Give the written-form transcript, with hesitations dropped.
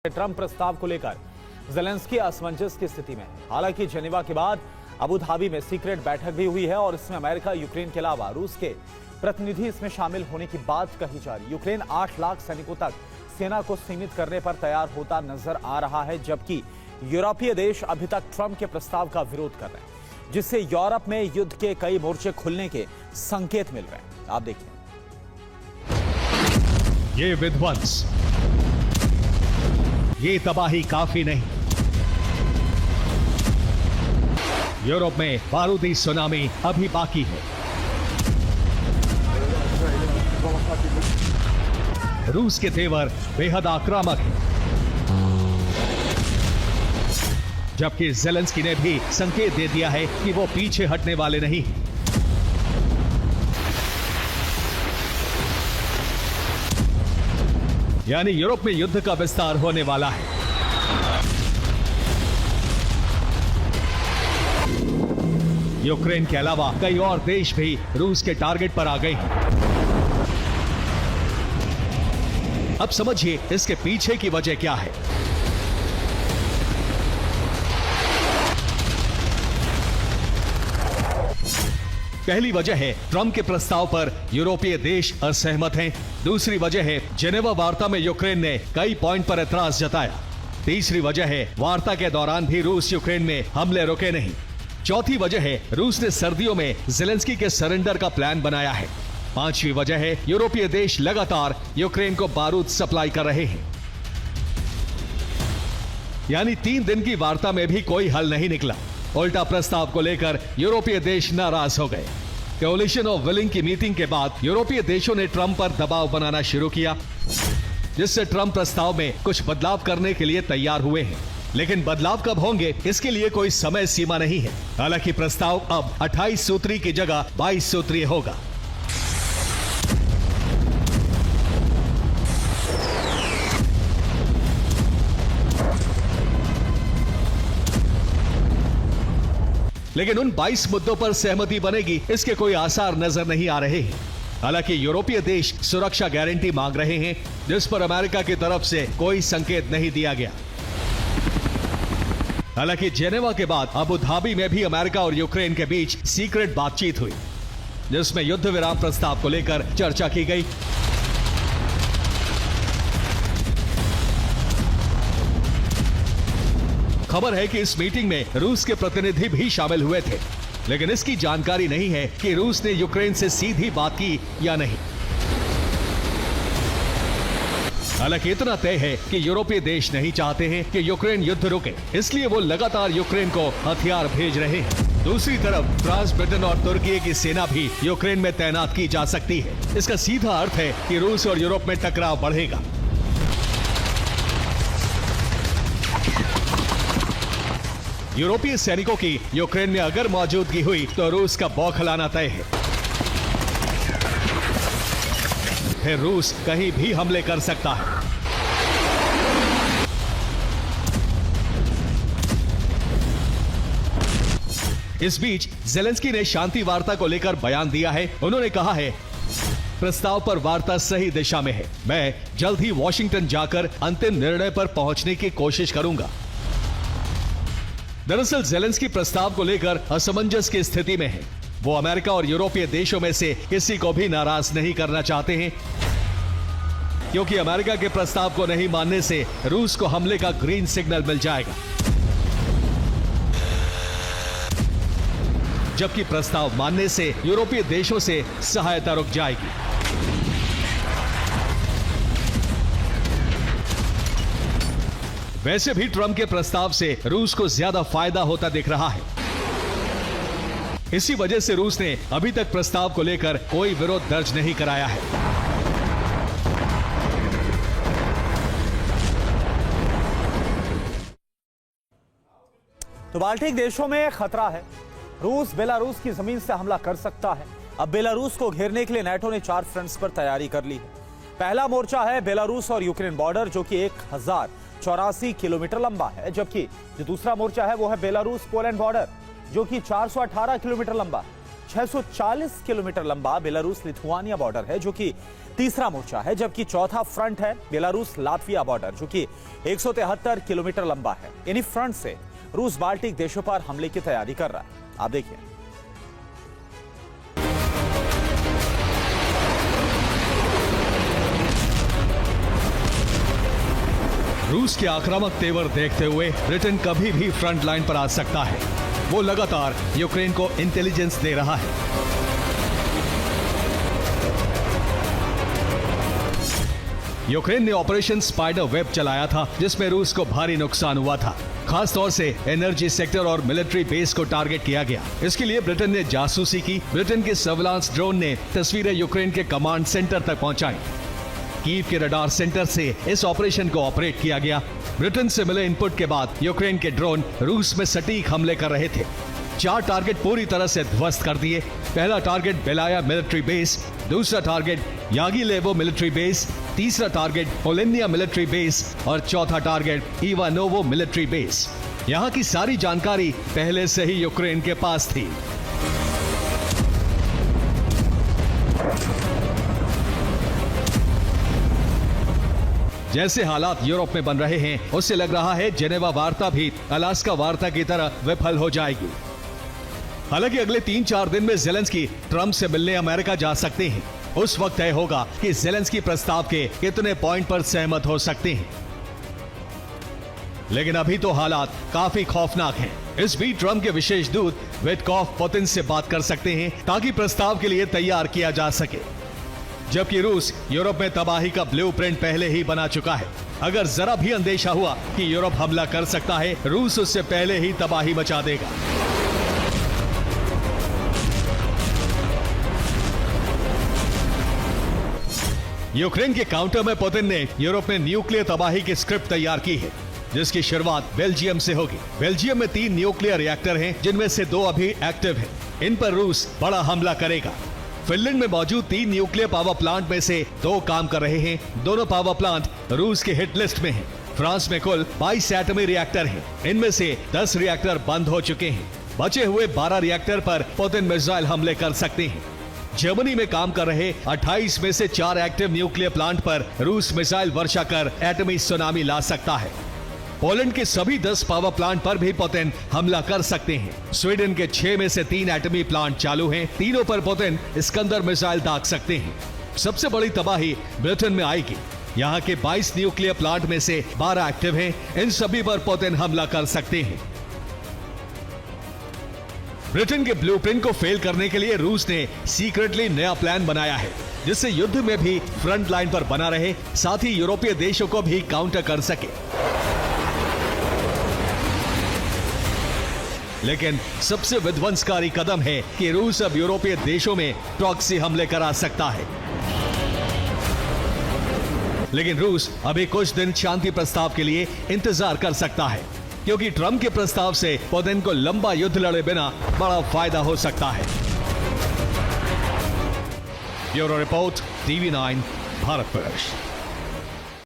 Trump प्रस्ताव को लेकर ज़ेलेंस्की असमंजस की स्थिति में है। हालांकि जेनेवा के बाद अबू धाबी में सीक्रेट बैठक भी हुई है और इसमें अमेरिका, यूक्रेन के अलावा रूस के प्रतिनिधि इसमें शामिल होने की बात कही जा रही है। यूक्रेन 8 लाख सैनिकों तक सेना को सीमित करने पर तैयार होता नजर आ रहा है, जबकि यूरोपीय देश अभी तक ट्रंप के प्रस्ताव का विरोध कर रहे हैं, जिससे यूरोप में युद्ध के कई मोर्चे खुलने के संकेत मिल रहे हैं। आप देखिए, ये विध्वंस, ये तबाही काफी नहीं। यूरोप में बारूदी सुनामी अभी बाकी है। रूस के तेवर बेहद आक्रामक हैं, जबकि ज़ेलेंस्की ने भी संकेत दे दिया है कि वो पीछे हटने वाले नहीं हैं। यानी यूरोप में युद्ध का विस्तार होने वाला है। यूक्रेन के अलावा कई और देश भी रूस के टारगेट पर आ गए हैं। अब समझिए इसके पीछे की वजह क्या है। पहली वजह है ट्रंप के प्रस्ताव पर यूरोपीय देश असहमत हैं। दूसरी वजह है जेनेवा वार्ता में यूक्रेन ने कई पॉइंट पर एतराज जताया। तीसरी वजह है वार्ता के दौरान भी रूस यूक्रेन में हमले रुके नहीं। चौथी वजह है रूस ने सर्दियों में ज़ेलेंस्की के सरेंडर का प्लान बनाया है। पांचवी वजह है यूरोपीय देश लगातार यूक्रेन को बारूद सप्लाई कर रहे हैं। यानी 3 दिन की वार्ता में भी कोई हल नहीं निकला। उल्टा प्रस्ताव को लेकर यूरोपीय देश नाराज हो गए। कोलिशन ऑफ विलिंग की मीटिंग के बाद यूरोपीय देशों ने ट्रंप पर दबाव बनाना शुरू किया, जिससे ट्रंप प्रस्ताव में कुछ बदलाव करने के लिए तैयार हुए हैं। लेकिन बदलाव कब होंगे, इसके लिए कोई समय सीमा नहीं है। हालांकि प्रस्ताव अब 28 सूत्री की जगह 22 सूत्रीय होगा। लेकिन उन 22 मुद्दों पर सहमति बनेगी, इसके कोई आसार नजर नहीं आ रहे हैं। हालांकि यूरोपीय देश सुरक्षा गारंटी मांग रहे हैं, जिस पर अमेरिका की तरफ से कोई संकेत नहीं दिया गया। हालांकि जेनेवा के बाद अबू धाबी में भी अमेरिका और यूक्रेन के बीच सीक्रेट बातचीत हुई, जिसमें युद्ध विराम प्रस्ताव को लेकर चर्चा की गई। खबर है कि इस मीटिंग में रूस के प्रतिनिधि भी शामिल हुए थे, लेकिन इसकी जानकारी नहीं है कि रूस ने यूक्रेन से सीधी बात की या नहीं। हालांकि इतना तय है कि यूरोपीय देश नहीं चाहते हैं कि यूक्रेन युद्ध रुके, इसलिए वो लगातार यूक्रेन को हथियार भेज रहे हैं। दूसरी तरफ फ्रांस, ब्रिटेन और तुर्की की सेना भी यूक्रेन में तैनात की जा सकती है। इसका सीधा अर्थ है कि रूस और यूरोप में टकराव बढ़ेगा। यूरोपीय सैनिकों की यूक्रेन में अगर मौजूदगी हुई तो रूस का बौखलाना तय है। फिर रूस कहीं भी हमले कर सकता है। इस बीच ज़ेलेंस्की ने शांति वार्ता को लेकर बयान दिया है। उन्होंने कहा है, प्रस्ताव पर वार्ता सही दिशा में है। मैं जल्द ही वॉशिंगटन जाकर अंतिम निर्णय पर पहुंचने की कोशिश करूंगा। दरअसल ज़ेलेंस्की प्रस्ताव को लेकर असमंजस की स्थिति में है। वो अमेरिका और यूरोपीय देशों में से किसी को भी नाराज नहीं करना चाहते हैं, क्योंकि अमेरिका के प्रस्ताव को नहीं मानने से रूस को हमले का ग्रीन सिग्नल मिल जाएगा, जबकि प्रस्ताव मानने से यूरोपीय देशों से सहायता रुक जाएगी। वैसे भी ट्रंप के प्रस्ताव से रूस को ज्यादा फायदा होता दिख रहा है। इसी वजह से रूस ने अभी तक प्रस्ताव को लेकर कोई विरोध दर्ज नहीं कराया है। तो बाल्टिक देशों में खतरा है। रूस बेलारूस की जमीन से हमला कर सकता है। अब बेलारूस को घेरने के लिए नाटो ने 4 फ्रंट्स पर तैयारी कर ली है। पहला मोर्चा है बेलारूस और यूक्रेन बॉर्डर, जो कि 1084 किलोमीटर लंबा है, जबकि जो दूसरा मोर्चा है वो है बेलारूस पोलैंड बॉर्डर, जो कि 418 किलोमीटर लंबा है। 640 किलोमीटर लंबा बेलारूस लिथुआनिया बॉर्डर है, जो कि तीसरा मोर्चा है, जबकि चौथा फ्रंट है बेलारूस लातविया बॉर्डर, जो कि 173 किलोमीटर लंबा है। इन्हीं फ्रंट से रूस बाल्टिक देशों पर हमले की तैयारी कर रहा है। आप देखिए। रूस के आक्रामक तेवर देखते हुए ब्रिटेन कभी भी फ्रंट लाइन पर आ सकता है। वो लगातार यूक्रेन को इंटेलिजेंस दे रहा है। यूक्रेन ने ऑपरेशन स्पाइडर वेब चलाया था, जिसमें रूस को भारी नुकसान हुआ था। खास तौर से एनर्जी सेक्टर और मिलिट्री बेस को टारगेट किया गया। इसके लिए ब्रिटेन ने जासूसी की। ब्रिटेन के सर्विलांस ड्रोन ने तस्वीरें यूक्रेन के कमांड सेंटर तक पहुंचाई। कीव के रडार सेंटर से इस ऑपरेशन को ऑपरेट किया गया। ब्रिटेन से मिले इनपुट के बाद यूक्रेन के ड्रोन रूस में सटीक हमले कर रहे थे। 4 टारगेट पूरी तरह से ध्वस्त कर दिए। पहला टारगेट बेलाया मिलिट्री बेस, दूसरा टारगेट यागिलेवो मिलिट्री बेस, तीसरा टारगेट ओलेनिया मिलिट्री बेस और चौथा टारगेट इवानोवो मिलिट्री बेस। यहाँ की सारी जानकारी पहले से ही यूक्रेन के पास थी। जैसे हालात यूरोप में बन रहे हैं, उससे लग रहा है जेनेवा वार्ता भी अलास्का वार्ता की तरह विफल हो जाएगी। हालांकि अगले 3-4 दिन में ज़ेलेंस्की ट्रंप से मिलने अमेरिका जा सकते हैं। उस वक्त तय होगा कि ज़ेलेंस्की प्रस्ताव के कितने पॉइंट पर सहमत हो सकते हैं। लेकिन अभी तो हालात काफी खौफनाक हैं। इस बीच ट्रंप के विशेष दूत विटकॉफ पुतिन से बात कर सकते हैं ताकि प्रस्ताव के लिए तैयार किया जा सके। जबकि रूस यूरोप में तबाही का ब्लूप्रिंट पहले ही बना चुका है। अगर जरा भी अंदेशा हुआ कि यूरोप हमला कर सकता है, रूस उससे पहले ही तबाही मचा देगा। यूक्रेन के काउंटर में पुतिन ने यूरोप में न्यूक्लियर तबाही की स्क्रिप्ट तैयार की है, जिसकी शुरुआत बेल्जियम से होगी। बेल्जियम में 3 न्यूक्लियर रिएक्टर हैं, जिनमें से 2 अभी एक्टिव हैं। इन पर रूस बड़ा हमला करेगा। फिनलैंड में मौजूद 3 न्यूक्लियर पावर प्लांट में से 2 काम कर रहे हैं। दोनों पावर प्लांट रूस के हिट लिस्ट में हैं। फ्रांस में कुल 22 एटमी रिएक्टर हैं। इनमें से 10 रिएक्टर बंद हो चुके हैं। बचे हुए 12 रिएक्टर पर पुतिन मिसाइल हमले कर सकते हैं। जर्मनी में काम कर रहे 28 में से 4 एक्टिव न्यूक्लियर प्लांट पर रूस मिसाइल वर्षा कर एटमी सुनामी ला सकता है। पोलैंड के सभी 10 पावर प्लांट पर भी पुतिन हमला कर सकते हैं। स्वीडन के 6 में से 3 एटमी प्लांट चालू हैं। तीनों पर पुतिन इस्कंदर मिसाइल दाग सकते हैं। सबसे बड़ी तबाही ब्रिटेन में आएगी। यहाँ के 22 न्यूक्लियर प्लांट में से 12 एक्टिव हैं। इन सभी पर पुतिन हमला कर सकते हैं। ब्रिटेन के ब्लूप्रिंट को फेल करने के लिए रूस ने सीक्रेटली नया प्लान बनाया है, जिससे युद्ध में भी फ्रंट लाइन पर बना रहे, साथ ही यूरोपीय देशों को भी काउंटर कर सके। लेकिन सबसे विध्वंसकारी कदम है कि रूस अब यूरोपीय देशों में प्रॉक्सी हमले करा सकता है। लेकिन रूस अभी कुछ दिन शांति प्रस्ताव के लिए इंतजार कर सकता है, क्योंकि ट्रंप के प्रस्ताव से पुतिन को लंबा युद्ध लड़े बिना बड़ा फायदा हो सकता है। Bureau report, TV9 Bharatvarsh.